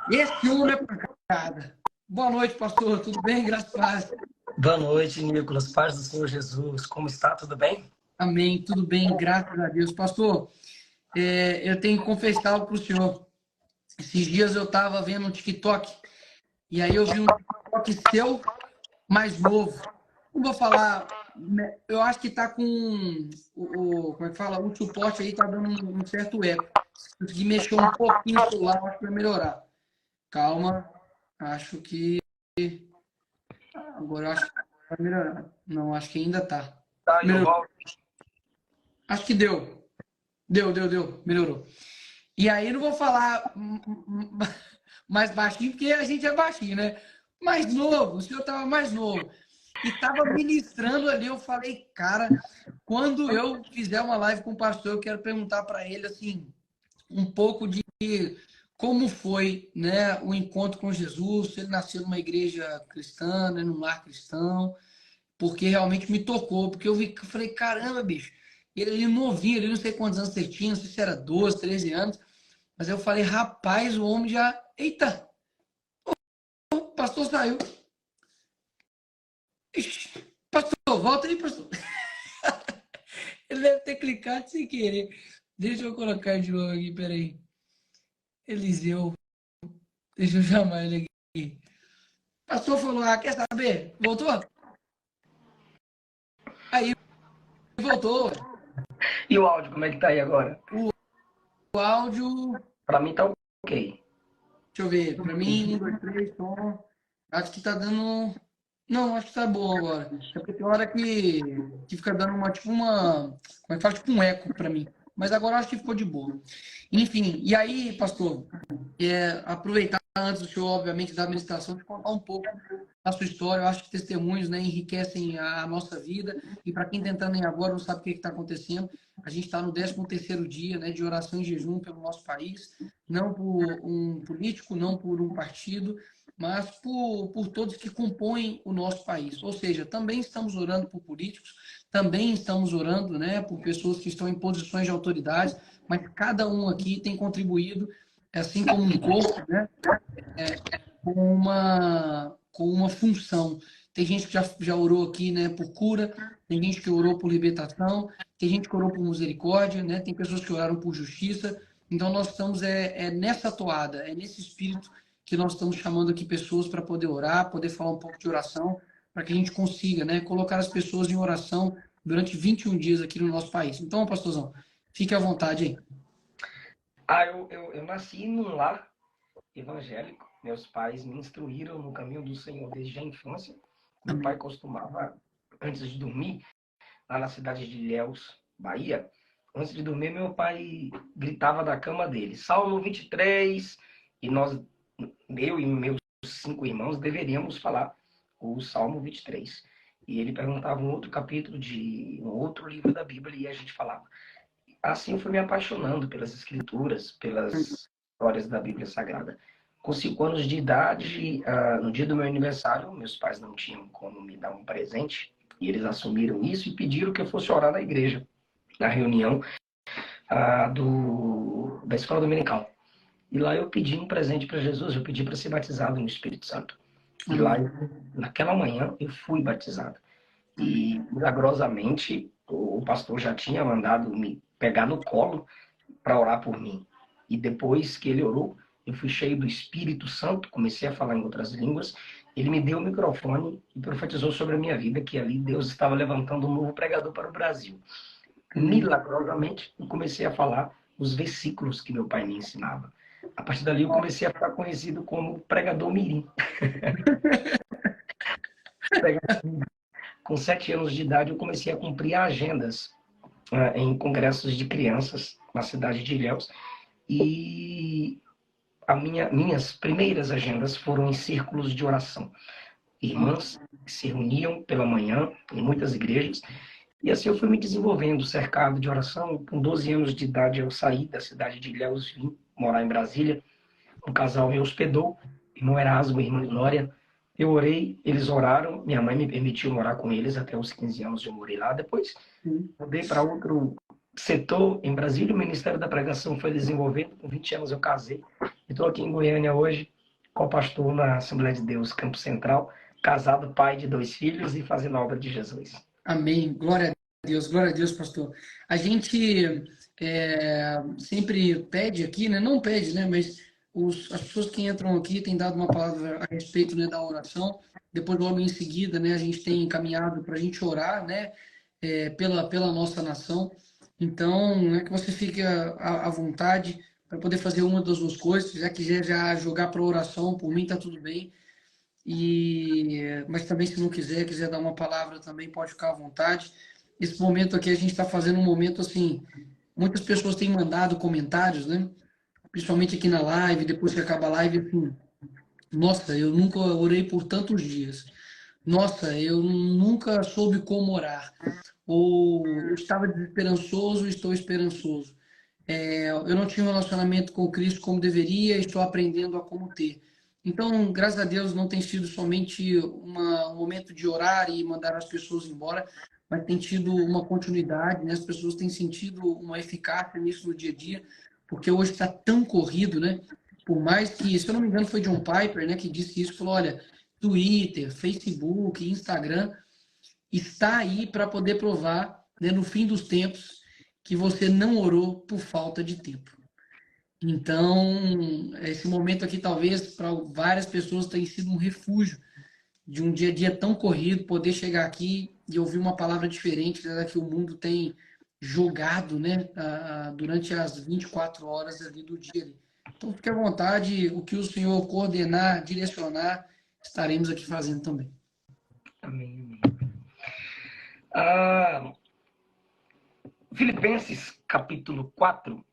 Esse homem é pancada. Boa noite, pastor. Tudo bem? Graças a Deus. Boa noite, Nicolas. Paz do Senhor Jesus. Como está? Tudo bem? Amém. Tudo bem, graças a Deus. Pastor, eu tenho que confessar algo para o senhor. Esses dias eu estava vendo um TikTok e aí eu vi um TikTok seu mais novo. Não vou falar, né, eu acho que está com como é que fala? O suporte aí está dando um certo eco. Se conseguir mexer um pouquinho o celular, acho que vai melhorar. Calma, acho que agora eu acho que vai melhorar. Não, acho que ainda tá. Tá, eu Melhorou. volto. Acho que deu. Deu. Melhorou. E aí não vou falar mais baixinho, porque a gente é baixinho, né? Mais novo, o senhor estava mais novo. E estava ministrando ali, eu falei, cara, quando eu fizer uma live com o pastor, eu quero perguntar para ele, assim, um pouco de como foi, né, o encontro com Jesus, se ele nasceu numa igreja cristã, né, num lar cristão, porque realmente me tocou, porque eu falei, caramba, bicho, ele novinho, ele não sei quantos anos você tinha, não sei se era 12, 13 anos, mas eu falei, rapaz, o homem já, eita, o pastor saiu. Ixi, pastor, volta aí, pastor. Ele deve ter clicado sem querer. Deixa eu colocar de novo aqui, peraí. Eliseu, deixa eu chamar ele aqui. Pastor falou, quer saber? Voltou? Aí, voltou. E o áudio, como é que tá aí agora? O áudio, Pra mim tá ok. deixa eu ver, pra mim, 1, 2, 3, som. Acho que tá dando. Não, acho que tá bom agora. É porque tem hora que fica dando tipo uma. Como é que fala? Tipo um eco pra mim. Mas agora eu acho que ficou de boa. Enfim, e aí, pastor, aproveitar antes do senhor, obviamente, da administração, de contar um pouco da sua história. Eu acho que testemunhos, né, enriquecem a nossa vida. E para quem está entrando em agora não sabe o que está acontecendo, a gente está no 13º dia, né, de oração e jejum pelo nosso país. Não por um político, não por um partido, mas por todos que compõem o nosso país. Ou seja, também estamos orando por políticos, também estamos orando, né, por pessoas que estão em posições de autoridade, mas cada um aqui tem contribuído, assim como um corpo, né, com uma função. Tem gente que já orou aqui, né, por cura, tem gente que orou por libertação, tem gente que orou por misericórdia, né, tem pessoas que oraram por justiça. Então, nós estamos nessa toada, é nesse espírito que nós estamos chamando aqui pessoas para poder orar, poder falar um pouco de oração, para que a gente consiga, né, colocar as pessoas em oração durante 21 dias aqui no nosso país. Então, pastorzão, fique à vontade aí. Eu nasci num lar evangélico. Meus pais me instruíram no caminho do Senhor desde a infância. Meu pai Amém. costumava, antes de dormir, lá na cidade de Ilhéus, Bahia, antes de dormir, meu pai gritava da cama dele, Salmo 23, e nós, eu e meus 5 irmãos, deveríamos falar o Salmo 23. E ele perguntava um outro capítulo de um outro livro da Bíblia e a gente falava. Assim eu fui me apaixonando pelas escrituras, pelas histórias da Bíblia Sagrada. Com 5 anos de idade, no dia do meu aniversário, meus pais não tinham como me dar um presente, e eles assumiram isso e pediram que eu fosse orar na igreja, na reunião da escola dominical. E lá eu pedi um presente para Jesus, eu pedi para ser batizado no Espírito Santo. E lá, Amém. naquela manhã, eu fui batizado. E, Amém. milagrosamente, o pastor já tinha mandado me pegar no colo para orar por mim. E depois que ele orou, eu fui cheio do Espírito Santo, comecei a falar em outras línguas. Ele me deu o microfone e profetizou sobre a minha vida que ali Deus estava levantando um novo pregador para o Brasil. Amém. Milagrosamente, eu comecei a falar os versículos que meu pai me ensinava. A partir dali, eu comecei a ficar conhecido como pregador mirim. Com 7 anos de idade, eu comecei a cumprir agendas em congressos de crianças na cidade de Ilhéus. E minhas primeiras agendas foram em círculos de oração. Irmãs que se reuniam pela manhã em muitas igrejas. E assim eu fui me desenvolvendo, cercado de oração. Com 12 anos de idade, eu saí da cidade de Ilhéus, vim morar em Brasília. Um casal me hospedou, irmão Erasmo e irmã Glória. Eu orei, eles oraram. Minha mãe me permitiu morar com eles até os 15 anos. Eu morei lá. Depois mudei para outro setor em Brasília. O Ministério da Pregação foi desenvolvendo. Com 20 anos eu casei. Estou aqui em Goiânia hoje. co-pastor na Assembleia de Deus, Campo Central, casado, pai de 2 filhos e fazendo a obra de Jesus. Amém. Glória a Deus, pastor. A gente sempre pede aqui, né? Não pede, né? Mas as pessoas que entram aqui têm dado uma palavra a respeito, né, da oração. Depois, logo em seguida, né, a gente tem encaminhado para a gente orar, né, pela nossa nação. Então, é que você fique à vontade para poder fazer uma das duas coisas. Se já quiser já jogar para oração, por mim está tudo bem. Mas também, se não quiser dar uma palavra também, pode ficar à vontade. Esse momento aqui, a gente está fazendo um momento assim. Muitas pessoas têm mandado comentários, né? Principalmente aqui na live, depois que acaba a live, assim, nossa, eu nunca orei por tantos dias. Nossa, eu nunca soube como orar. Ou eu estava desesperançoso, estou esperançoso. Eu não tinha um relacionamento com Cristo como deveria, estou aprendendo a como ter. Então, graças a Deus, não tem sido somente um momento de orar e mandar as pessoas embora, mas tem tido uma continuidade, né? As pessoas têm sentido uma eficácia nisso no dia a dia, porque hoje está tão corrido, né? Por mais que, se eu não me engano, foi John Piper, né, que disse isso, falou, olha, Twitter, Facebook, Instagram, está aí para poder provar, né, no fim dos tempos, que você não orou por falta de tempo. Então, esse momento aqui, talvez, para várias pessoas, tenha sido um refúgio de um dia a dia tão corrido, poder chegar aqui e ouvir uma palavra diferente, né, que o mundo tem jogado, né, durante as 24 horas ali do dia. Então, fique à vontade, o que o Senhor coordenar, direcionar, estaremos aqui fazendo também. Amém. Ah, Filipenses, capítulo 4,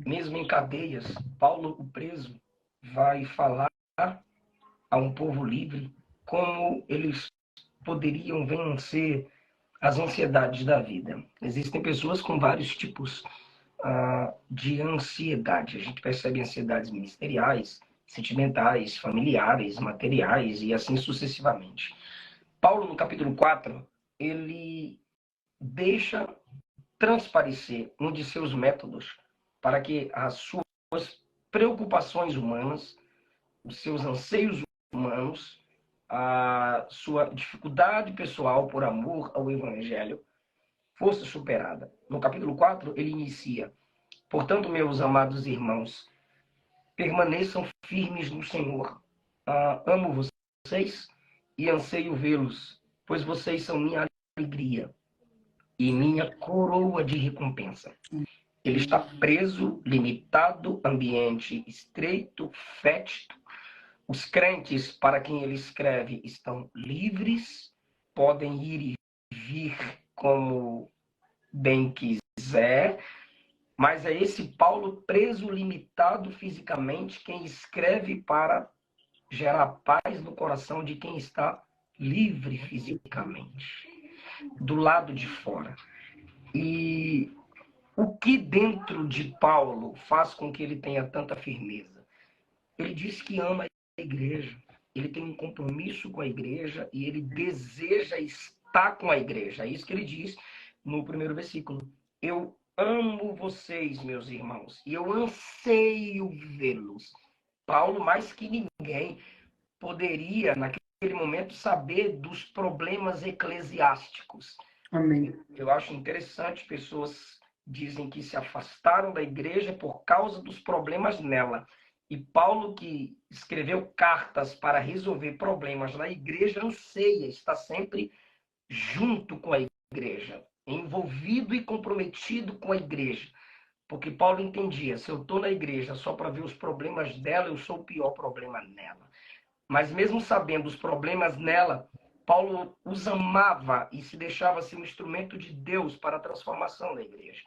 mesmo em cadeias, Paulo, o preso, vai falar a um povo livre como eles poderiam vencer as ansiedades da vida. Existem pessoas com vários tipos de ansiedade. A gente percebe ansiedades ministeriais, sentimentais, familiares, materiais e assim sucessivamente. Paulo, no capítulo 4, ele deixa transparecer um de seus métodos para que as suas preocupações humanas, os seus anseios humanos, a sua dificuldade pessoal por amor ao Evangelho fosse superada. No capítulo 4, ele inicia: portanto, meus amados irmãos, permaneçam firmes no Senhor. Amo vocês e anseio vê-los, pois vocês são minha alegria e minha coroa de recompensa. Ele está preso, limitado, ambiente estreito, fétido. Os crentes para quem ele escreve estão livres, podem ir e vir como bem quiser, mas é esse Paulo preso, limitado fisicamente, quem escreve para gerar paz no coração de quem está livre fisicamente, do lado de fora. E o que dentro de Paulo faz com que ele tenha tanta firmeza? Ele diz que ama a igreja, ele tem um compromisso com a igreja e ele deseja estar com a igreja. É isso que ele diz no primeiro versículo. Eu amo vocês, meus irmãos, e eu anseio vê-los. Paulo, mais que ninguém, poderia, naquele momento, saber dos problemas eclesiásticos. Amém. Eu acho interessante, pessoas dizem que se afastaram da igreja por causa dos problemas nela. E Paulo, que escreveu cartas para resolver problemas na igreja, anseia, está sempre junto com a igreja, envolvido e comprometido com a igreja. Porque Paulo entendia, se eu estou na igreja só para ver os problemas dela, eu sou o pior problema nela. Mas mesmo sabendo os problemas nela, Paulo os amava e se deixava ser um instrumento de Deus para a transformação da igreja.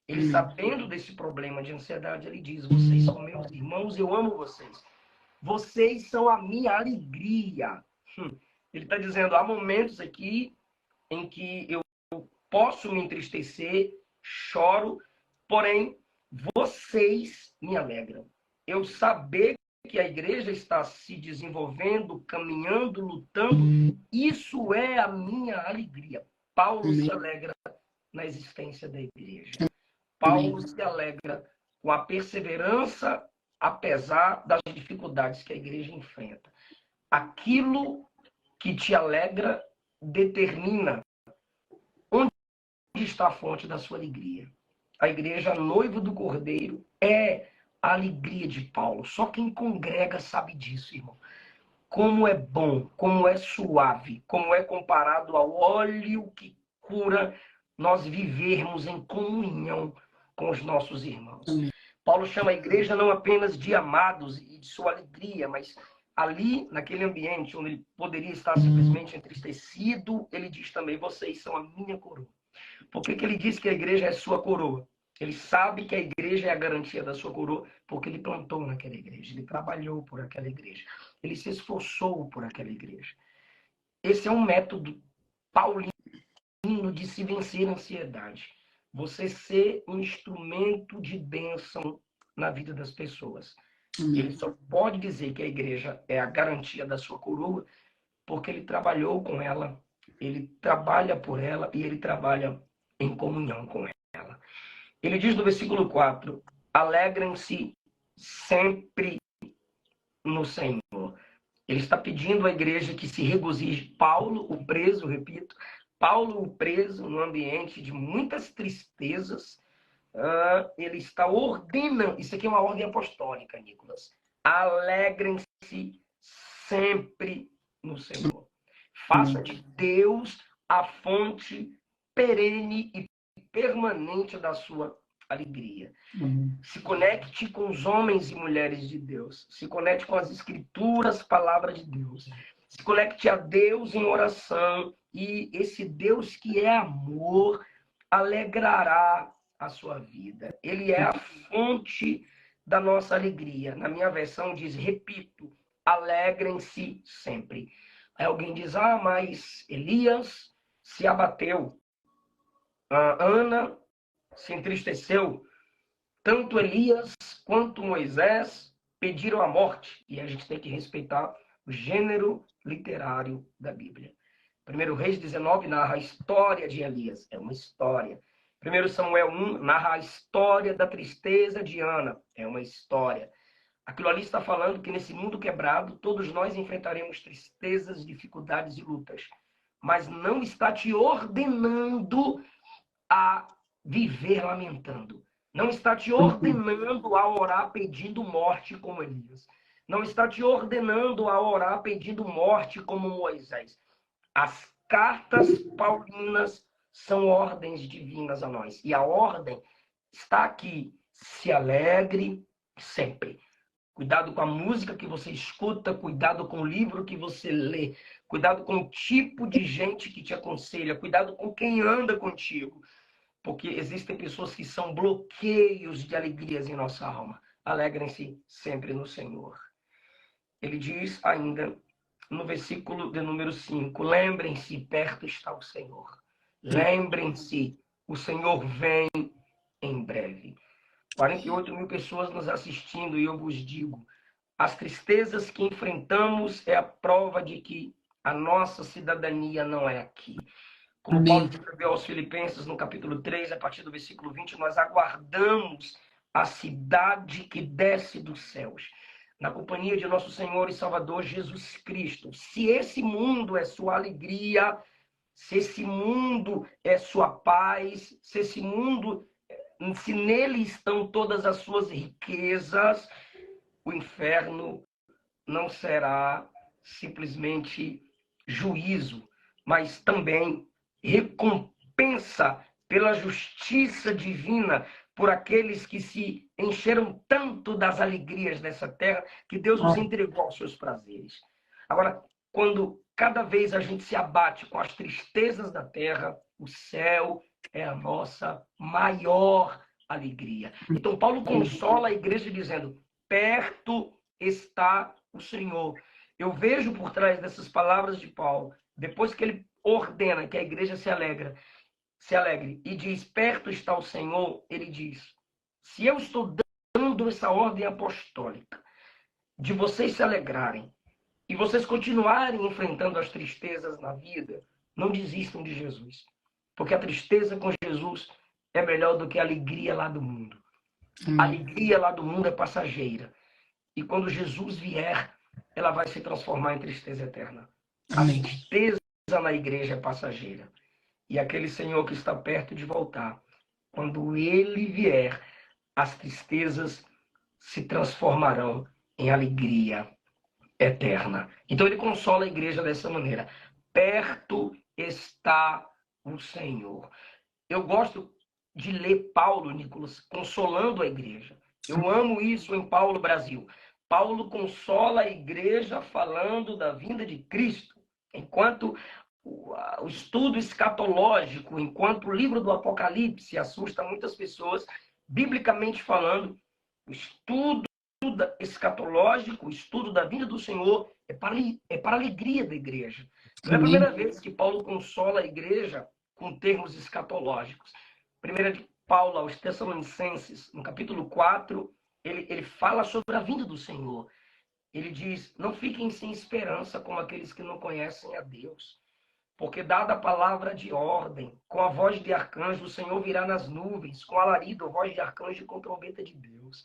Ele, sabendo desse problema de ansiedade, ele diz: vocês são meus irmãos, eu amo vocês. Vocês são a minha alegria. Ele está dizendo, há momentos aqui em que eu posso me entristecer, choro, porém, vocês me alegram. Eu saber que a igreja está se desenvolvendo, caminhando, lutando, isso é a minha alegria. Paulo se alegra na existência da igreja. Paulo se alegra com a perseverança apesar das dificuldades que a igreja enfrenta. Aquilo que te alegra determina onde está a fonte da sua alegria. A igreja noiva do Cordeiro é a alegria de Paulo. Só quem congrega sabe disso, irmão. Como é bom, como é suave, como é comparado ao óleo que cura nós vivermos em comunhão com os nossos irmãos. Paulo chama a igreja não apenas de amados e de sua alegria, mas ali, naquele ambiente onde ele poderia estar simplesmente entristecido, ele diz também, vocês são a minha coroa. Por que ele diz que a igreja é sua coroa? Ele sabe que a igreja é a garantia da sua coroa, porque ele plantou naquela igreja, ele trabalhou por aquela igreja, ele se esforçou por aquela igreja. Esse é um método paulino de se vencer a ansiedade. Você ser um instrumento de bênção na vida das pessoas. Ele só pode dizer que a igreja é a garantia da sua coroa, porque ele trabalhou com ela, ele trabalha por ela e ele trabalha em comunhão com ela. Ele diz no versículo 4, alegrem-se sempre no Senhor. Ele está pedindo à igreja que se regozije. Paulo, o preso, repito, Paulo, o preso, no ambiente de muitas tristezas, ele está ordenando, isso aqui é uma ordem apostólica, Nicolas, alegrem-se sempre no Senhor. Faça de Deus a fonte perene e permanente da sua alegria. Se conecte com os homens e mulheres de Deus. Se conecte com as escrituras, palavra de Deus. Se conecte a Deus em oração. E esse Deus que é amor alegrará a sua vida. Ele é a fonte da nossa alegria. Na minha versão diz, repito, alegrem-se sempre. Aí alguém diz, mas Elias se abateu. Ana se entristeceu. Tanto Elias quanto Moisés pediram a morte. E a gente tem que respeitar o gênero literário da Bíblia. 1 Reis 19 narra a história de Elias. É uma história. 1 Samuel 1 narra a história da tristeza de Ana. É uma história. Aquilo ali está falando que nesse mundo quebrado, todos nós enfrentaremos tristezas, dificuldades e lutas. Mas não está te ordenando a viver lamentando. Não está te ordenando a orar pedindo morte como Elias. Não está te ordenando a orar pedindo morte como Moisés. As cartas paulinas são ordens divinas a nós. E a ordem está aqui. Se alegre sempre. Cuidado com a música que você escuta, cuidado com o livro que você lê, cuidado com o tipo de gente que te aconselha, cuidado com quem anda contigo. Porque existem pessoas que são bloqueios de alegrias em nossa alma. Alegrem-se sempre no Senhor. Ele diz ainda no versículo de número 5, lembrem-se, perto está o Senhor. Lembrem-se, o Senhor vem em breve. 48 mil pessoas nos assistindo e eu vos digo, as tristezas que enfrentamos é a prova de que a nossa cidadania não é aqui. Como Paulo escreveu aos Filipenses no capítulo 3, a partir do versículo 20, nós aguardamos a cidade que desce dos céus, na companhia de nosso Senhor e Salvador Jesus Cristo. Se esse mundo é sua alegria, se esse mundo é sua paz, se esse mundo, se nele estão todas as suas riquezas, o inferno não será simplesmente juízo, mas também recompensa pela justiça divina por aqueles que se encheram tanto das alegrias dessa terra que Deus os entregou aos seus prazeres. Agora, quando cada vez a gente se abate com as tristezas da terra, o céu é a nossa maior alegria. Então, Paulo consola a igreja dizendo, perto está o Senhor. Eu vejo por trás dessas palavras de Paulo, depois que ele ordena que a igreja se alegre e diz, perto está o Senhor, ele diz, se eu estou dando essa ordem apostólica de vocês se alegrarem e vocês continuarem enfrentando as tristezas na vida, não desistam de Jesus. Porque a tristeza com Jesus é melhor do que a alegria lá do mundo. A alegria lá do mundo é passageira. E quando Jesus vier, ela vai se transformar em tristeza eterna. Amém. A tristeza na igreja é passageira. E aquele Senhor que está perto de voltar, quando ele vier, as tristezas se transformarão em alegria eterna. Então ele consola a igreja dessa maneira. Perto está o Senhor. Eu gosto de ler Paulo, Nicolas, consolando a igreja. Eu amo isso em Paulo Brasil. Paulo consola a igreja falando da vinda de Cristo. Enquanto o estudo escatológico, enquanto o livro do Apocalipse assusta muitas pessoas, biblicamente falando, o estudo escatológico, o estudo da vinda do Senhor é para a alegria da igreja. Não é a primeira vez que Paulo consola a igreja com termos escatológicos. Primeira de Paulo aos Tessalonicenses, no capítulo 4, ele fala sobre a vinda do Senhor. Ele diz, não fiquem sem esperança como aqueles que não conhecem a Deus. Porque dada a palavra de ordem, com a voz de arcanjo, o Senhor virá nas nuvens, com alarido, a voz de arcanjo e com trombeta de Deus.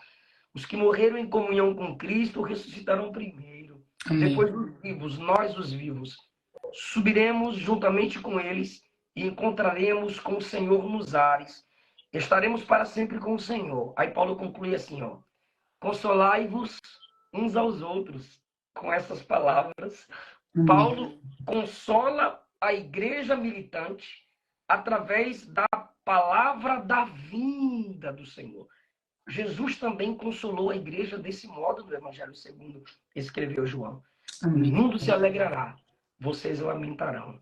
Os que morreram em comunhão com Cristo ressuscitarão primeiro. Amém. Depois os vivos, nós os vivos, subiremos juntamente com eles e encontraremos com o Senhor nos ares. Estaremos para sempre com o Senhor. Aí Paulo conclui assim, ó. Consolai-vos uns aos outros. Com essas palavras, Amém. Paulo consola a igreja militante através da palavra da vinda do Senhor. Jesus também consolou a igreja desse modo no Evangelho segundo escreveu João. Amém. O mundo se alegrará, vocês lamentarão.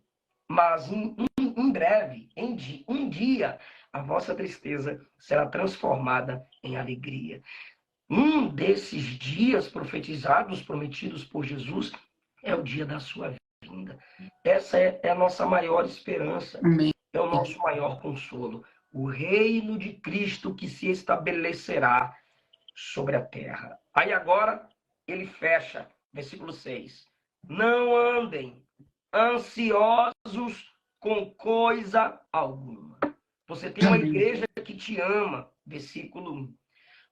Mas em breve, um dia, a vossa tristeza será transformada em alegria. Um desses dias profetizados, prometidos por Jesus, é o dia da sua vinda. Essa é a nossa maior esperança, Amém. é o nosso maior consolo. O reino de Cristo que se estabelecerá sobre a terra. Aí agora ele fecha, versículo 6. Não andem ansiosos com coisa alguma. Você tem uma igreja que te ama, versículo 1.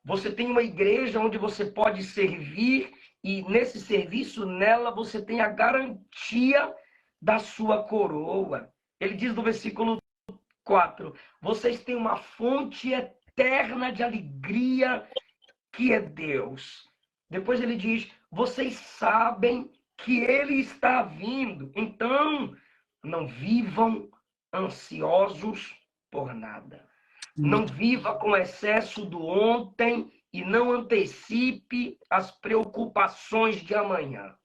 Você tem uma igreja onde você pode servir e nesse serviço, nela, você tem a garantia da sua coroa. Ele diz no versículo 4, vocês têm uma fonte eterna de alegria que é Deus. Depois ele diz, vocês sabem que ele está vindo. Então, não vivam ansiosos por nada. Não viva com excesso do ontem e não antecipe as preocupações de amanhã.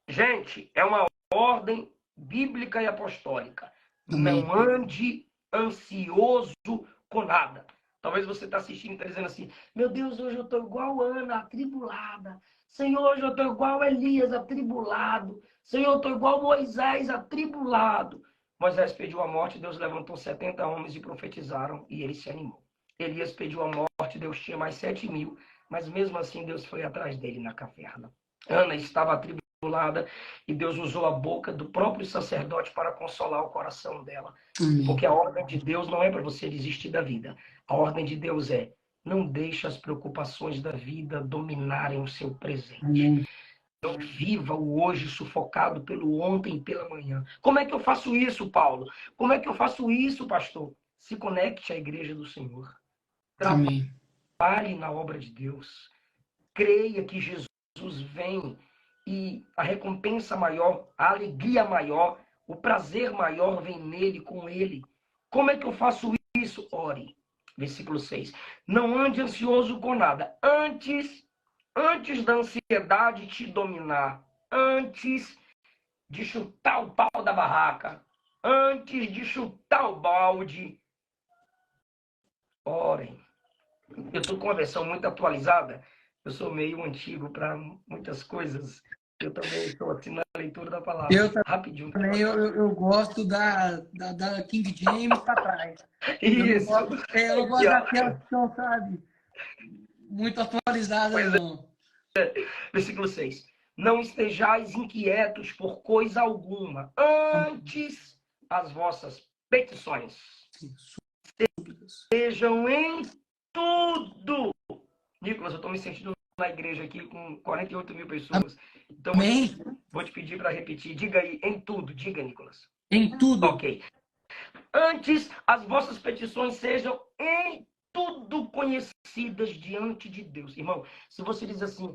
Gente, é uma ordem bíblica e apostólica. Amém. Não ande ansioso com nada. Talvez você está assistindo e está dizendo assim, meu Deus, hoje eu estou igual Ana, atribulada. Senhor, hoje eu estou igual Elias, atribulado. Senhor, eu estou igual Moisés, atribulado. Moisés pediu a morte, Deus levantou 70 homens e profetizaram, e ele se animou. Elias pediu a morte, Deus tinha mais 7.000, mas mesmo assim Deus foi atrás dele na caverna. Ana estava atribulada e Deus usou a boca do próprio sacerdote para consolar o coração dela. Amém. Porque a ordem de Deus não é para você desistir da vida. A ordem de Deus é, não deixe as preocupações da vida dominarem o seu presente. Amém. Não viva o hoje sufocado pelo ontem e pela manhã. Como é que eu faço isso, Paulo? Como é que eu faço isso, pastor? Se conecte à igreja do Senhor. Amém. Trabalhe na obra de Deus. Creia que Jesus vem e a recompensa maior, a alegria maior, o prazer maior vem nele, com ele. Como é que eu faço isso? Ore. Versículo 6. Não ande ansioso com nada. Antes da ansiedade te dominar, antes de chutar o pau da barraca, antes de chutar o balde, orem. Eu estou com uma versão muito atualizada, eu sou meio antigo para muitas coisas. Eu também estou assim na leitura da palavra. Eu Rapidinho. também eu gosto da King James para trás. Isso. Eu não gosto daquela que são, sabe, muito atualizada, não. Versículo 6. Não estejais inquietos por coisa alguma, antes as vossas petições sejam em tudo. Nicolas, eu estou me sentindo na igreja aqui com 48 mil pessoas. Então, Amém. vou te pedir para repetir. Diga aí, em tudo. Diga, Nicolas. Em tudo. Ok. Antes, as vossas petições sejam em tudo conhecidas diante de Deus. Irmão, se você diz assim,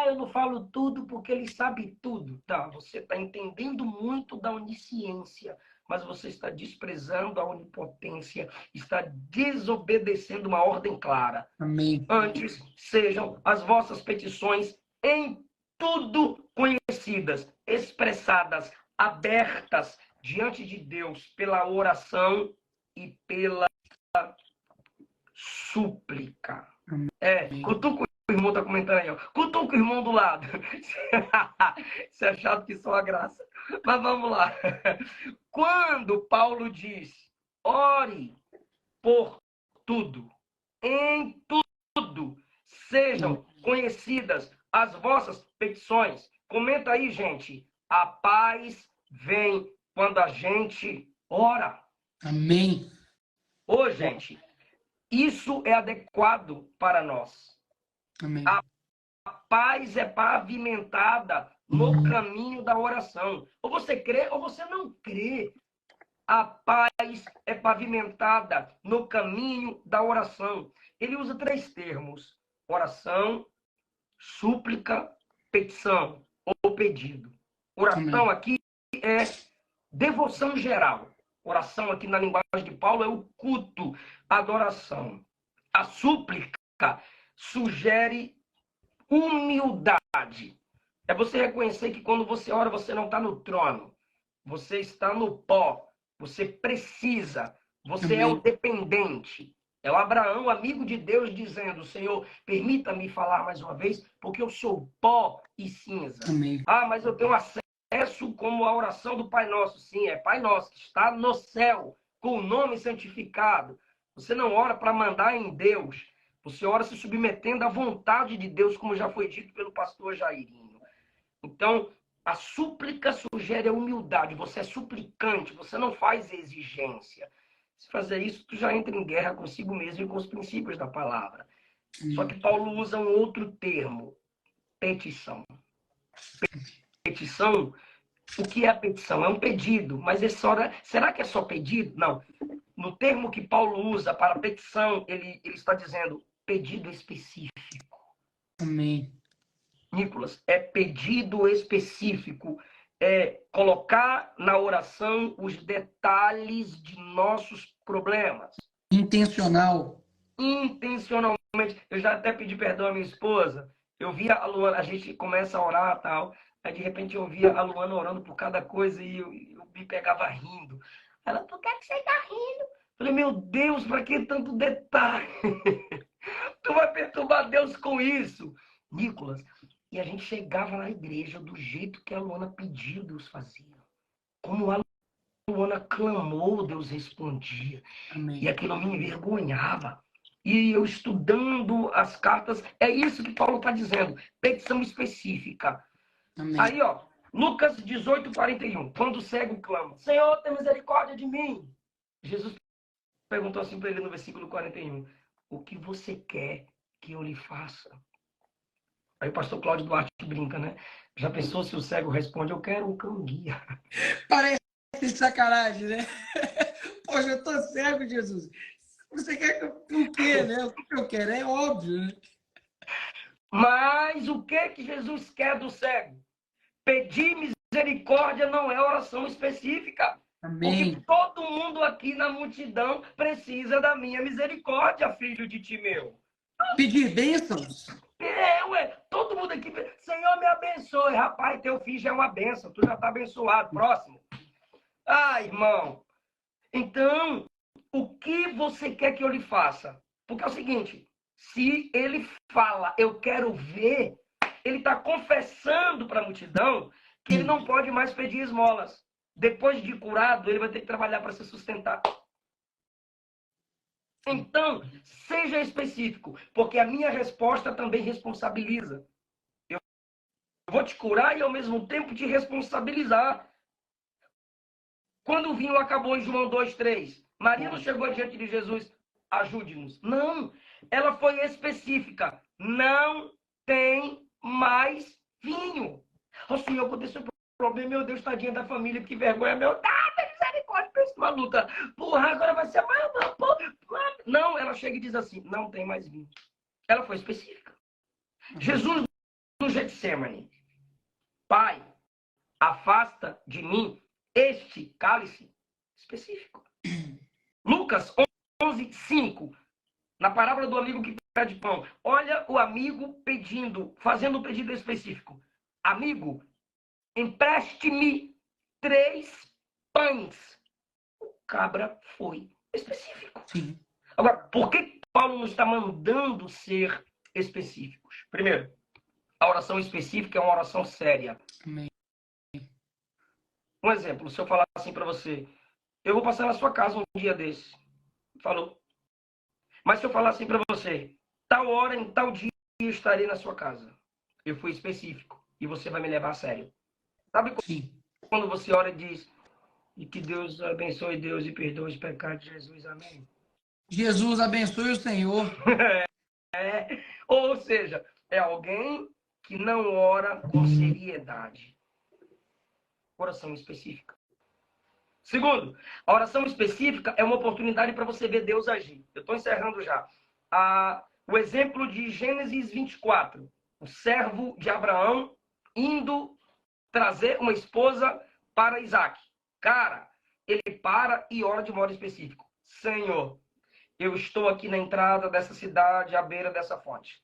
eu não falo tudo porque ele sabe tudo. Tá, você está entendendo muito da onisciência, mas você está desprezando a onipotência, está desobedecendo uma ordem clara. Amém. Antes, sejam as vossas petições em tudo conhecidas, expressadas, abertas diante de Deus pela oração e pela súplica. Cutuca o irmão, está comentando aí, ó. Cutuca o irmão do lado. Isso é chato que só a graça. Mas vamos lá. Quando Paulo diz, ore por tudo, em tudo, sejam conhecidas as vossas petições. Comenta aí, gente. A paz vem quando a gente ora. Amém. Ô, gente, isso é adequado para nós. Amém. A paz é pavimentada no caminho da oração. Ou você crê ou você não crê. A paz é pavimentada no caminho da oração. Ele usa 3 termos: oração, súplica, petição ou pedido. Oração aqui é devoção geral. Oração aqui na linguagem de Paulo é o culto, adoração. A súplica sugere humildade. É você reconhecer que quando você ora, você não está no trono. Você está no pó. Você precisa. Você é o dependente. É o Abraão, amigo de Deus, dizendo, Senhor, permita-me falar mais uma vez, porque eu sou pó e cinza. Amém. Mas eu tenho acesso como a oração do Pai Nosso. Sim, é Pai Nosso, que está no céu, com o nome santificado. Você não ora para mandar em Deus. Você ora se submetendo à vontade de Deus, como já foi dito pelo pastor Jairinho. Então, a súplica sugere a humildade. Você é suplicante, você não faz exigência. Se fazer isso, tu já entra em guerra consigo mesmo e com os princípios da palavra. Só que Paulo usa um outro termo, petição. Petição, o que é a petição? É um pedido, mas será que é só pedido? Não. No termo que Paulo usa para petição, ele está dizendo pedido específico. Amém. Nicolas, é pedido específico, é colocar na oração os detalhes de nossos problemas. Intencional. Intencionalmente. Eu já até pedi perdão à minha esposa. Eu via a Luana, a gente começa a orar e tal, aí de repente eu via a Luana orando por cada coisa e eu me pegava rindo. Ela, por que você está rindo? Eu falei, meu Deus, para que tanto detalhe? Tu vai perturbar Deus com isso. Nicolas, e a gente chegava na igreja do jeito que a Luana pediu, Deus fazia. Como a Luana clamou, Deus respondia. Amém. E aquilo me envergonhava. E eu estudando as cartas, é isso que Paulo está dizendo. Petição específica. Amém. Aí, ó, Lucas 18:41. Quando o cego clama, Senhor, tem misericórdia de mim. Jesus perguntou assim para ele no versículo 41. O que você quer que eu lhe faça? Aí o pastor Cláudio Duarte brinca, né? Já pensou se o cego responde, eu quero um cão-guia? Parece sacanagem, né? Poxa, eu tô cego, Jesus. Você quer que o quê, né? O que eu quero? É óbvio, né? Mas o que Jesus quer do cego? Pedir misericórdia não é oração específica. Amém. Porque todo mundo aqui na multidão precisa da minha misericórdia, filho de Timeu. Pedir bênçãos. Todo mundo aqui, Senhor, me abençoe. Rapaz, teu filho já é uma bênção, tu já está abençoado. Próximo. Irmão. Então, o que você quer que eu lhe faça? Porque é o seguinte, se ele fala, eu quero ver, ele está confessando para a multidão que ele não pode mais pedir esmolas. Depois de curado, ele vai ter que trabalhar para se sustentar. Então, seja específico, porque a minha resposta também responsabiliza. Eu vou te curar e, ao mesmo tempo, te responsabilizar. Quando o vinho acabou em João 2:3, Maria não chegou diante de Jesus, ajude-nos. Não, ela foi específica. Não tem mais vinho. Ó Senhor, aconteceu um problema, meu Deus, tadinha da família, que vergonha, meu Deus, misericórdia, pensa uma luta. Porra, agora vai ser mais uma, porra. Não, ela chega e diz assim, não tem mais vinho. Ela foi específica. Jesus no Getsemane, Pai, afasta de mim este cálice específico. Lucas 11:5, na parábola do amigo que pede pão. Olha o amigo pedindo, fazendo um pedido específico. Amigo, empreste-me 3 pães. O cabra foi específico. Sim. Agora, por que Paulo nos está mandando ser específicos? Primeiro, a oração específica é uma oração séria. Amém. Um exemplo, se eu falar assim para você, eu vou passar na sua casa um dia desse. Falou. Mas se eu falar assim para você, tal hora, em tal dia, eu estarei na sua casa. Eu fui específico. E você vai me levar a sério. Sabe Sim. quando você ora e diz, e que Deus abençoe Deus e perdoe os pecados de Jesus, amém? Jesus abençoe o Senhor. Ou seja, é alguém que não ora com seriedade. Oração específica. Segundo, a oração específica é uma oportunidade para você ver Deus agir. Eu estou encerrando já. O exemplo de Gênesis 24. O servo de Abraão indo trazer uma esposa para Isaac. Cara, ele para e ora de modo específico. Senhor, eu estou aqui na entrada dessa cidade, à beira dessa fonte.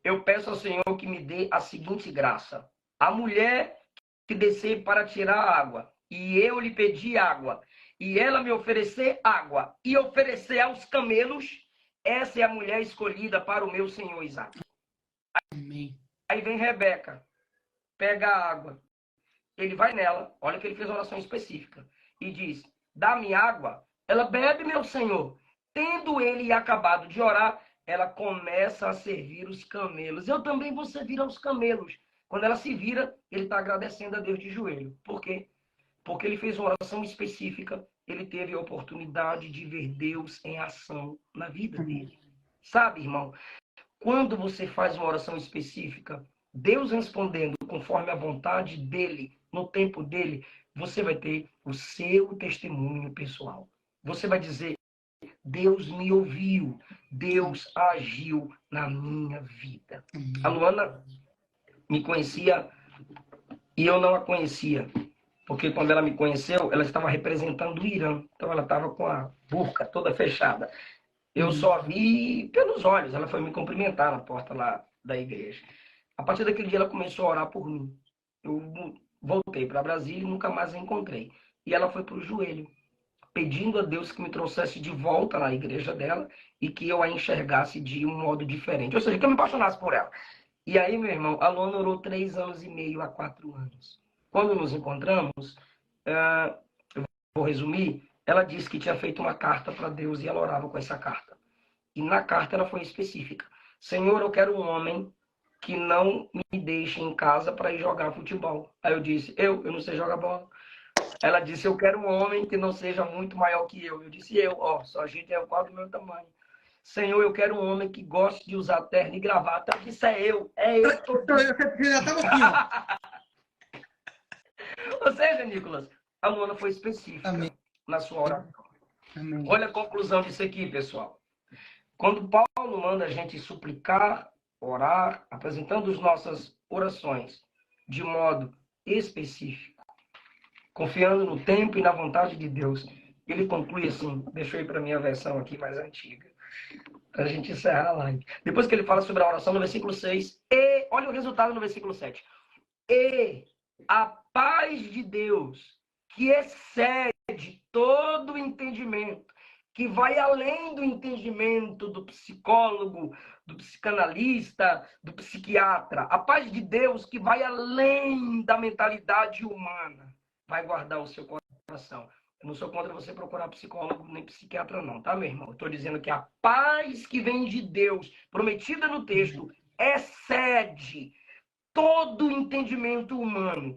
Eu peço ao Senhor que me dê a seguinte graça. A mulher que descer para tirar a água, e eu lhe pedi água, e ela me oferecer água, e oferecer aos camelos, essa é a mulher escolhida para o meu senhor Isaac. Amém. Aí vem Rebeca, pega a água, ele vai nela, olha que ele fez uma oração específica, e diz, dá-me água, ela bebe, meu senhor. Tendo ele acabado de orar, ela começa a servir os camelos. Eu também vou servir aos camelos. Quando ela se vira, ele está agradecendo a Deus de joelho. Por quê? Porque ele fez uma oração específica, ele teve a oportunidade de ver Deus em ação na vida dele. Sabe, irmão, quando você faz uma oração específica, Deus respondendo conforme a vontade dele, no tempo dele, você vai ter o seu testemunho pessoal. Você vai dizer, Deus me ouviu, Deus agiu na minha vida. A Luana me conhecia e eu não a conhecia. Porque quando ela me conheceu, ela estava representando o Irã. Então ela estava com a boca toda fechada. Eu só vi pelos olhos. Ela foi me cumprimentar na porta lá da igreja. A partir daquele dia ela começou a orar por mim. Eu voltei para Brasília e nunca mais a encontrei. E ela foi para o joelho, pedindo a Deus que me trouxesse de volta na igreja dela e que eu a enxergasse de um modo diferente. Ou seja, que eu me apaixonasse por ela. E aí, meu irmão, a Luana orou 3 anos e meio a 4 anos. Quando nos encontramos, eu vou resumir, ela disse que tinha feito uma carta para Deus e ela orava com essa carta. E na carta ela foi específica. Senhor, eu quero um homem que não me deixe em casa para ir jogar futebol. Aí eu disse, eu não sei jogar bola. Ela disse, eu quero um homem que não seja muito maior que eu. Eu disse, só a gente é quase do meu tamanho. Senhor, eu quero um homem que goste de usar terno e gravata. Eu disse, é eu. Eu já estava assim, ó. Ou seja, Nicolas, a Luana foi específica na sua oração. Amém. Olha a conclusão disso aqui, pessoal. Quando Paulo manda a gente suplicar, orar, apresentando as nossas orações de modo específico, confiando no tempo e na vontade de Deus, ele conclui assim, deixa eu ir para a minha versão aqui mais antiga, para a gente encerrar a live. Depois que ele fala sobre a oração no versículo 6, e olha o resultado no versículo 7. E a paz de Deus, que excede todo o entendimento, que vai além do entendimento do psicólogo, do psicanalista, do psiquiatra. A paz de Deus, que vai além da mentalidade humana, vai guardar o seu coração. Eu não sou contra você procurar psicólogo nem psiquiatra, não, tá, meu irmão? Eu estou dizendo que a paz que vem de Deus, prometida no texto, excede todo entendimento humano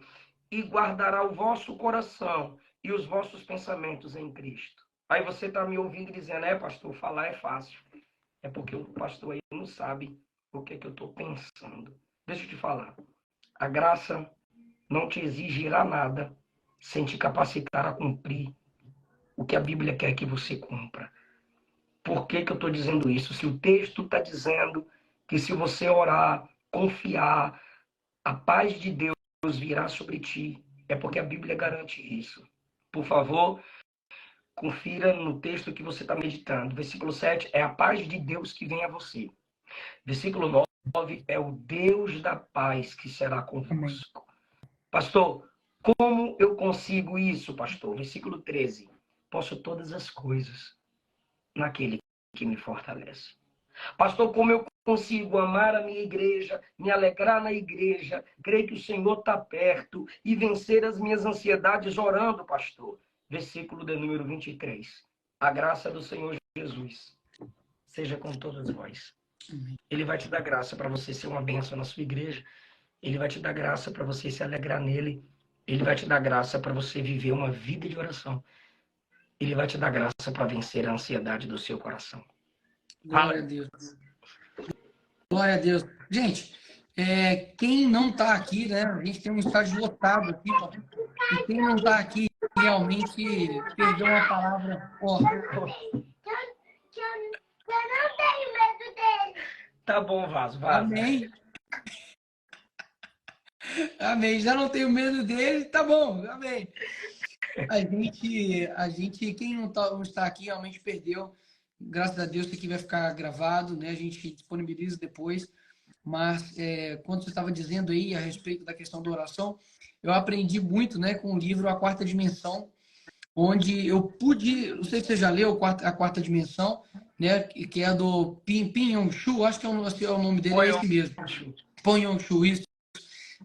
e guardará o vosso coração e os vossos pensamentos em Cristo. Aí você está me ouvindo dizendo, pastor, falar é fácil. É porque o pastor aí não sabe o que é que eu estou pensando. Deixa eu te falar. A graça não te exigirá nada sem te capacitar a cumprir o que a Bíblia quer que você cumpra. Por que que eu estou dizendo isso? Se o texto está dizendo que se você orar, confiar, a paz de Deus virá sobre ti, é porque a Bíblia garante isso. Por favor, confira no texto que você está meditando. Versículo 7 é a paz de Deus que vem a você. Versículo 9 é o Deus da paz que será Amém. convosco. Pastor, como eu consigo isso, pastor? Versículo 13. Posso todas as coisas naquele que me fortalece. Pastor, como eu consigo amar a minha igreja, me alegrar na igreja, crer que o Senhor está perto e vencer as minhas ansiedades orando, pastor? Versículo de número 23. A graça do Senhor Jesus seja com todos vós. Amém. Ele vai te dar graça para você ser uma bênção na sua igreja. Ele vai te dar graça para você se alegrar nele. Ele vai te dar graça para você viver uma vida de oração. Ele vai te dar graça para vencer a ansiedade do seu coração. Glória a Deus. Glória a Deus. Gente, quem não está aqui, né? A gente tem um estádio lotado aqui, ó, e quem não está aqui realmente perdeu uma palavra. Ó, Eu não tenho medo dele. Tá bom, Vaso, vaza. amém. Amém. Já não tenho medo dele, tá bom, amém. Quem não está aqui realmente perdeu. Graças a Deus, isso aqui vai ficar gravado, né? A gente disponibiliza depois. Mas quando você estava dizendo aí a respeito da questão da oração, eu aprendi muito, né, com o livro A Quarta Dimensão, onde eu pude, não sei se você já leu A Quarta Dimensão, né, que é do Pin Yong-Shu, acho que é o nome dele, é esse mesmo. Pin Yong-Shu, isso,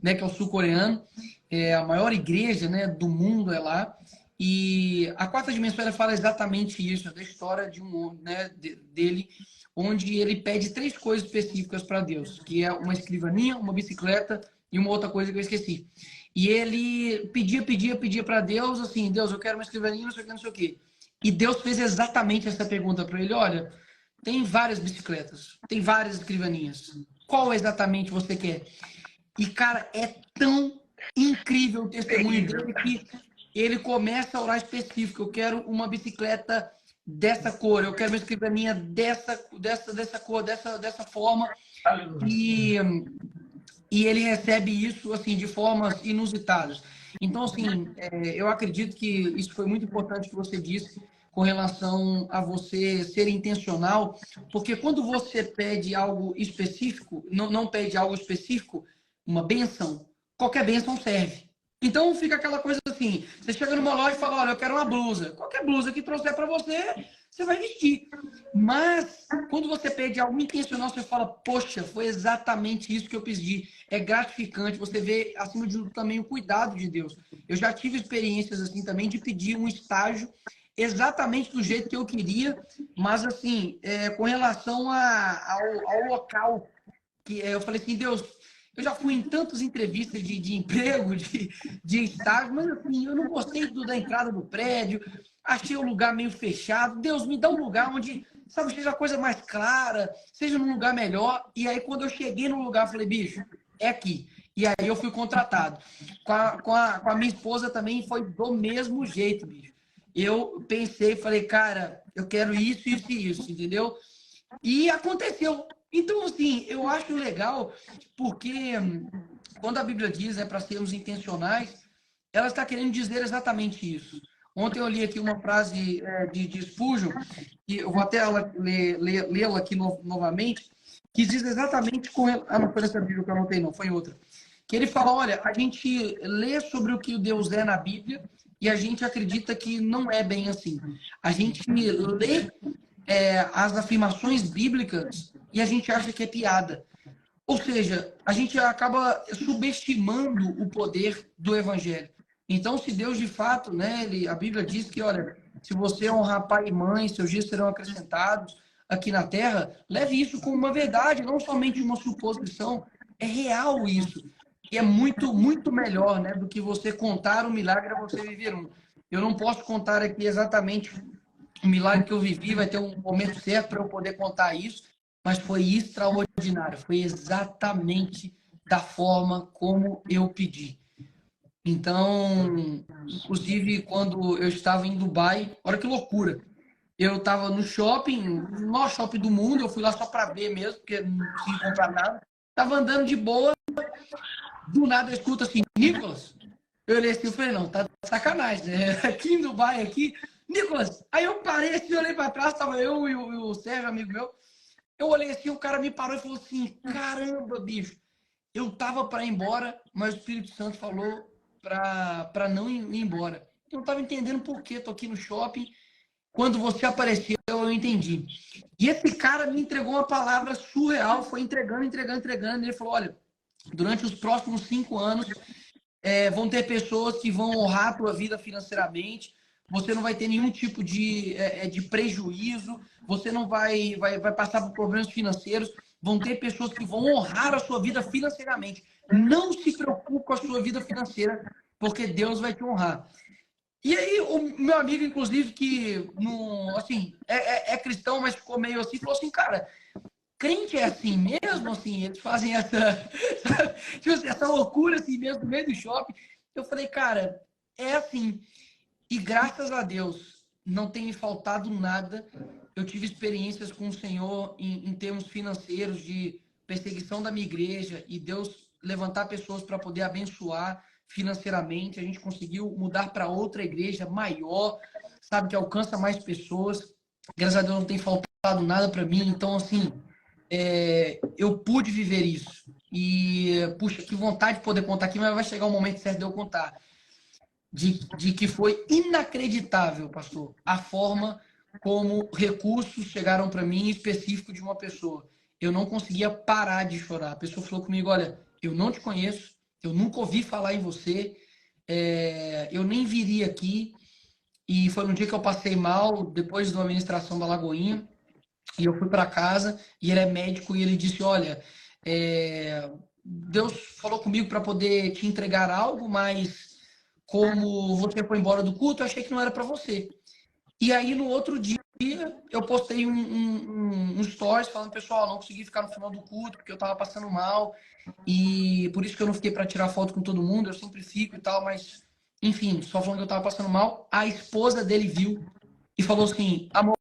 né, que é o sul-coreano, é a maior igreja, né, do mundo é lá. E a Quarta Dimensão ela fala exatamente isso, da história de um homem, né, dele, onde ele pede 3 coisas específicas para Deus, que é uma escrivaninha, uma bicicleta e uma outra coisa que eu esqueci. E ele pedia para Deus, assim, Deus, eu quero uma escrivaninha, não sei o que, não sei o que. E Deus fez exatamente essa pergunta para ele, olha, tem várias bicicletas, tem várias escrivaninhas, qual exatamente você quer? E, cara, é tão incrível o testemunho dele que ele começa a orar específico. Eu quero uma bicicleta dessa cor, eu quero uma escrivaninha dessa cor, dessa forma. E ele recebe isso assim de formas inusitadas. Então, assim, eu acredito que isso foi muito importante que você disse com relação a você ser intencional, porque quando você pede algo específico, não pede algo específico, uma bênção, qualquer bênção serve. Então fica aquela coisa assim, você chega numa loja e fala, olha, eu quero uma blusa. Qualquer blusa que trouxer para você, você vai vestir. Mas quando você pede algo intencional, você fala, poxa, foi exatamente isso que eu pedi. É gratificante, você vê, acima de tudo, também o cuidado de Deus. Eu já tive experiências assim também de pedir um estágio exatamente do jeito que eu queria, mas assim, com relação ao local, que eu falei assim, Deus, eu já fui em tantas entrevistas de emprego, de estágio, mas assim, eu não gostei da entrada do prédio, achei o lugar meio fechado. Deus, me dá um lugar onde, sabe, seja a coisa mais clara, seja num lugar melhor. E aí, quando eu cheguei no lugar, eu falei, bicho, é aqui. E aí eu fui contratado. Com a minha esposa também foi do mesmo jeito, bicho. Eu pensei, falei, cara, eu quero isso, isso e isso, entendeu? E aconteceu. Então, assim, eu acho legal, porque quando a Bíblia diz para sermos intencionais, ela está querendo dizer exatamente isso. Ontem eu li aqui uma frase de Spurgeon, que eu vou até lê-la aqui novamente, que diz exatamente com... Ah, não foi nessa Bíblia que eu anotei, não, foi em outra. Que ele fala, olha, a gente lê sobre o que Deus é na Bíblia e a gente acredita que não é bem assim. A gente lê as afirmações bíblicas e a gente acha que é piada. Ou seja, a gente acaba subestimando o poder do evangelho. Então, se Deus de fato, né, a Bíblia diz que, olha, se você honrar pai e mãe, seus dias serão acrescentados aqui na terra, leve isso como uma verdade, não somente uma suposição. É real isso. E é muito, muito melhor, né, do que você contar um milagre a você viver um. Eu não posso contar aqui exatamente o milagre que eu vivi, vai ter um momento certo para eu poder contar isso, mas foi extraordinário, foi exatamente da forma como eu pedi. Então, inclusive, quando eu estava em Dubai, olha que loucura. Eu estava no shopping, no maior shopping do mundo, eu fui lá só para ver mesmo, porque não consegui comprar nada. Tava andando de boa, do nada eu escuto assim, Nicolas. Eu olhei assim, eu falei, não, tá de sacanagem, né? Aqui em Dubai, aqui, Nicolas. Aí eu parei assim, olhei para trás, tava eu e o Sérgio, amigo meu. Eu olhei assim, o cara me parou e falou assim, caramba, bicho. Eu tava para ir embora, mas o Espírito Santo falou para não ir embora. Eu não tava entendendo por quê, tô aqui no shopping. Quando você apareceu, eu entendi. E esse cara me entregou uma palavra surreal, foi entregando, entregando, entregando. Ele falou: olha, durante os próximos 5 anos, vão ter pessoas que vão honrar a tua vida financeiramente. Você não vai ter nenhum tipo de prejuízo. Você não vai passar por problemas financeiros. Vão ter pessoas que vão honrar a sua vida financeiramente. Não se preocupe com a sua vida financeira, porque Deus vai te honrar. E aí, o meu amigo, inclusive, que não, assim, é cristão, mas ficou meio assim, falou assim, cara, crente é assim mesmo, assim, eles fazem essa, tipo assim, essa loucura assim mesmo no meio do shopping. Eu falei, cara, é assim. E graças a Deus, não tem me faltado nada. Eu tive experiências com o Senhor em termos financeiros, de perseguição da minha igreja, e Deus levantar pessoas para poder abençoar financeiramente. A gente conseguiu mudar para outra igreja maior, sabe, que alcança mais pessoas. Graças a Deus não tem faltado nada para mim. Então, assim, eu pude viver isso. E, puxa, que vontade de poder contar aqui, mas vai chegar o momento certo de eu contar de que foi inacreditável, pastor, a forma como recursos chegaram para mim, em específico de uma pessoa. Eu não conseguia parar de chorar. A pessoa falou comigo: olha, eu não te conheço, eu nunca ouvi falar em você, eu nem viria aqui. E foi um dia que eu passei mal, depois da administração da Lagoinha, e eu fui para casa, e ele é médico, e ele disse: olha, Deus falou comigo para poder te entregar algo, mas como você foi embora do culto, eu achei que não era para você. E aí, no outro dia, eu postei um stories falando: pessoal, não consegui ficar no final do culto porque eu estava passando mal, e por isso que eu não fiquei para tirar foto com todo mundo, eu sempre fico e tal, mas, enfim, só falando que eu estava passando mal. A esposa dele viu e falou assim: amor,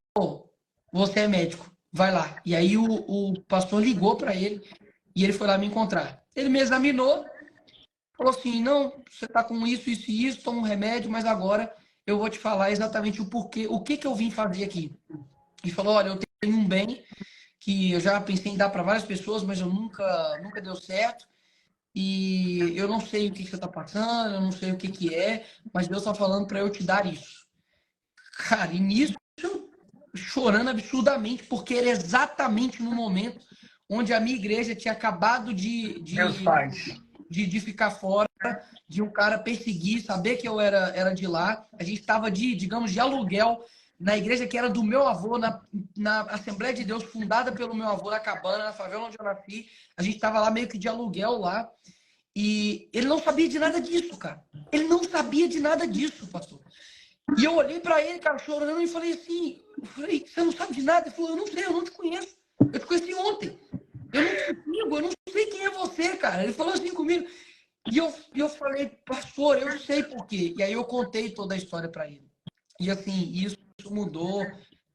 você é médico, vai lá. E aí o pastor ligou para ele e ele foi lá me encontrar. Ele me examinou, falou assim: não, você está com isso, isso e isso, toma um remédio, mas agora eu vou te falar exatamente o porquê, o que eu vim fazer aqui. E falou: olha, eu tenho um bem que eu já pensei em dar para várias pessoas, mas eu nunca deu certo. E eu não sei o que você está passando, eu não sei o que é, mas Deus está falando para eu te dar isso. Cara, e nisso, chorando absurdamente, porque era exatamente no momento onde a minha igreja tinha acabado Deus faz. de ficar fora, de um cara perseguir, saber que eu era de lá. A gente estava digamos, de aluguel na igreja que era do meu avô, na Assembleia de Deus, fundada pelo meu avô, na Cabana, na favela onde eu nasci. A gente estava lá meio que de aluguel lá. E ele não sabia de nada disso, cara. Ele não sabia de nada disso, pastor. E eu olhei para ele, cara, chorando, e falei assim: você não sabe de nada? Ele falou: eu não sei, eu não te conheço. Eu te conheci ontem. Eu não te sigo, eu não sei quem é você, cara. Ele falou assim comigo. E eu falei: pastor, eu sei por quê. E aí eu contei toda a história para ele. E assim, isso mudou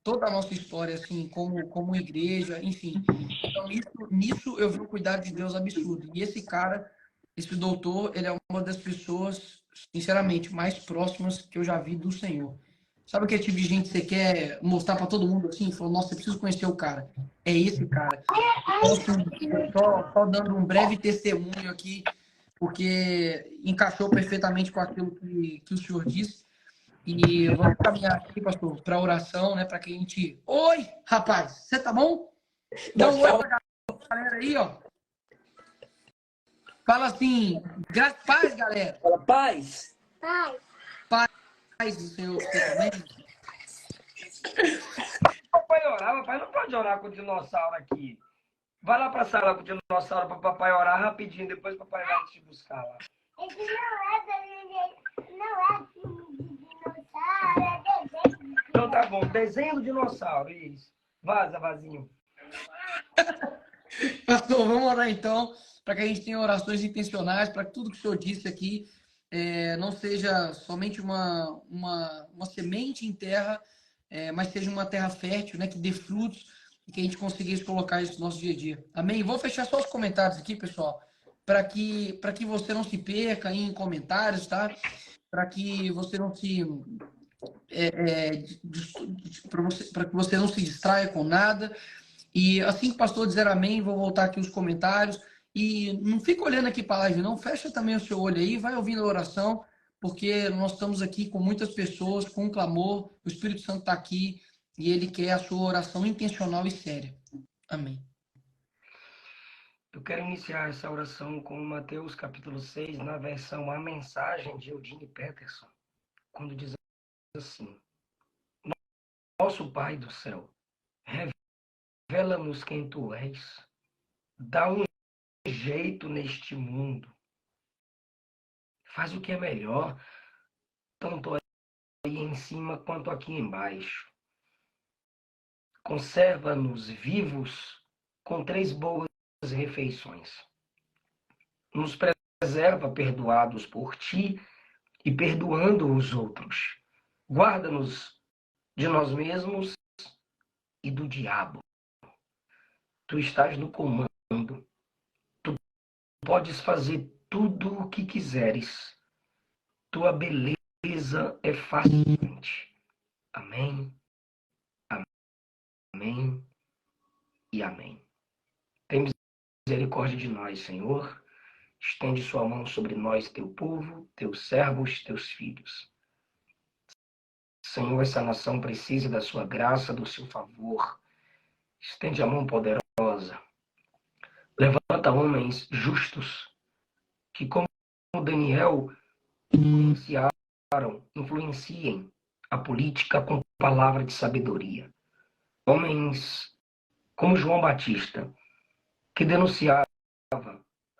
toda a nossa história, assim, como igreja, enfim. Então, nisso eu vi o cuidado de Deus absurdo. E esse cara, esse doutor, ele é uma das pessoas, sinceramente, mais próximas que eu já vi do Senhor. Sabe aquele tipo de gente que você quer mostrar para todo mundo assim? Falou: nossa, você precisa conhecer o cara. É esse cara. Então, assim, só dando um breve testemunho aqui, porque encaixou perfeitamente com aquilo que o senhor disse. E vamos caminhar aqui, pastor, para a oração, né? Para que a gente. Oi, rapaz, você tá bom? Dá um oi pra galera aí, ó. Fala assim: paz, galera. Fala, paz. Pai, Paz do Senhor, você também? Papai orar, papai não pode orar com o dinossauro aqui. Vai lá para a sala com o dinossauro para papai orar rapidinho, depois papai vai te buscar lá. esse não é dinossauro, é desenho. Então tá bom, desenho do dinossauro, isso. Vaza, vazinho. Pastor, vamos orar então. para que a gente tenha orações intencionais, para que tudo que o Senhor disse aqui não seja somente uma semente em terra, mas seja uma terra fértil, né, que dê frutos e que a gente conseguisse colocar isso no nosso dia a dia. Amém? Vou fechar só os comentários aqui, pessoal, para que você não se perca em comentários, tá? Para que você não se para que você não se distraia com nada. E assim que o pastor dizer amém, vou voltar aqui os comentários. E não fica olhando aqui para a live, não. Fecha também o seu olho aí, vai ouvindo a oração, porque nós estamos aqui com muitas pessoas, com um clamor. O Espírito Santo está aqui e ele quer a sua oração intencional e séria. Amém. Eu quero iniciar essa oração com Mateus capítulo 6, na versão A Mensagem de Eugene Peterson, quando diz assim: Nosso Pai do céu, revela-nos quem tu és, dá um jeito neste mundo, faz o que é melhor, tanto aí em cima quanto aqui embaixo. Conserva-nos vivos com 3 boas refeições. Nos preserva perdoados por ti e perdoando os outros. Guarda-nos de nós mesmos e do diabo. Tu estás no comando. Tu podes fazer tudo o que quiseres. Tua beleza é fascinante. Amém, amém e amém. Tem misericórdia de nós, Senhor. Estende sua mão sobre nós, teu povo, teus servos, teus filhos. Senhor, essa nação precisa da sua graça, do seu favor. Estende a mão poderosa. Levanta homens justos que, como Daniel, influenciem a política com palavra de sabedoria. Homens como João Batista, que denunciava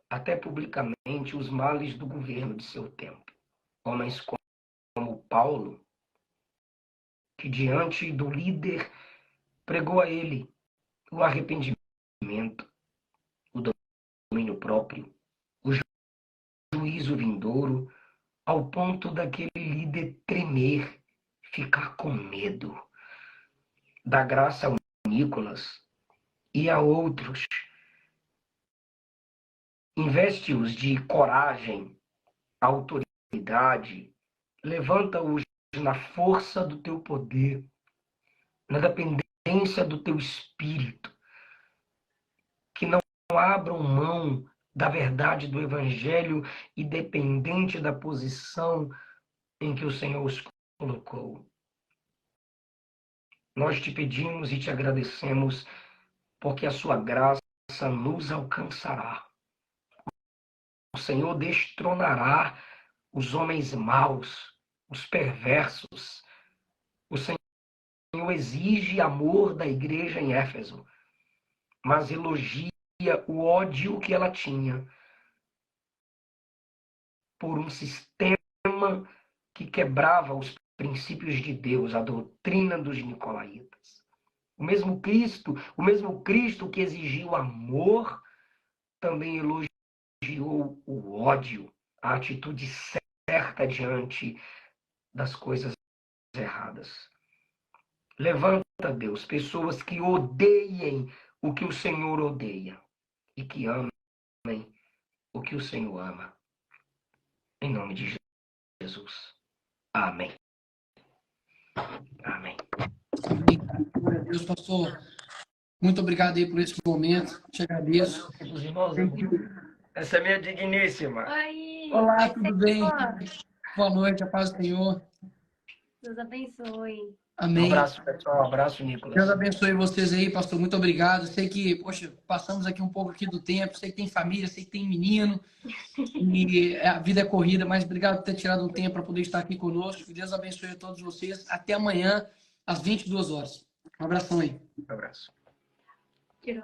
até publicamente os males do governo de seu tempo. Homens como Paulo, que diante do líder pregou a ele o arrependimento, o domínio próprio, o juízo vindouro, ao ponto daquele líder tremer, ficar com medo. Dá graça a Nicolas e a outros. Investe-os de coragem, autoridade, levanta-os na força do teu poder, na dependência do teu espírito, que não abram mão da verdade do evangelho, independente da posição em que o Senhor os colocou. Nós te pedimos e te agradecemos, porque a sua graça nos alcançará. O Senhor destronará os homens maus, os perversos. O Senhor exige amor da igreja em Éfeso, mas elogia o ódio que ela tinha por um sistema que quebrava os princípios de Deus, a doutrina dos nicolaítas. O mesmo Cristo que exigiu amor, também elogiou o ódio, a atitude certa diante das coisas erradas. Levanta, Deus, pessoas que odeiem o que o Senhor odeia e que amem o que o Senhor ama. Em nome de Jesus. Amém. Amém. Amém. Glória a Deus, pastor. Muito obrigado aí por esse momento. Te agradeço. Essa é minha digníssima. Oi! Olá, tudo bem? Boa noite, a paz do Senhor. Deus abençoe. Um Amém. abraço, pessoal. Um abraço, Nicolas. Deus abençoe vocês aí, pastor. Muito obrigado. Sei que, poxa, passamos aqui um pouco aqui do tempo. Sei que tem família, sei que tem menino. E a vida é corrida, mas obrigado por ter tirado um tempo para poder estar aqui conosco. Que Deus abençoe a todos vocês. Até amanhã, às 22 horas. Um abração aí. Um abraço. Tirou.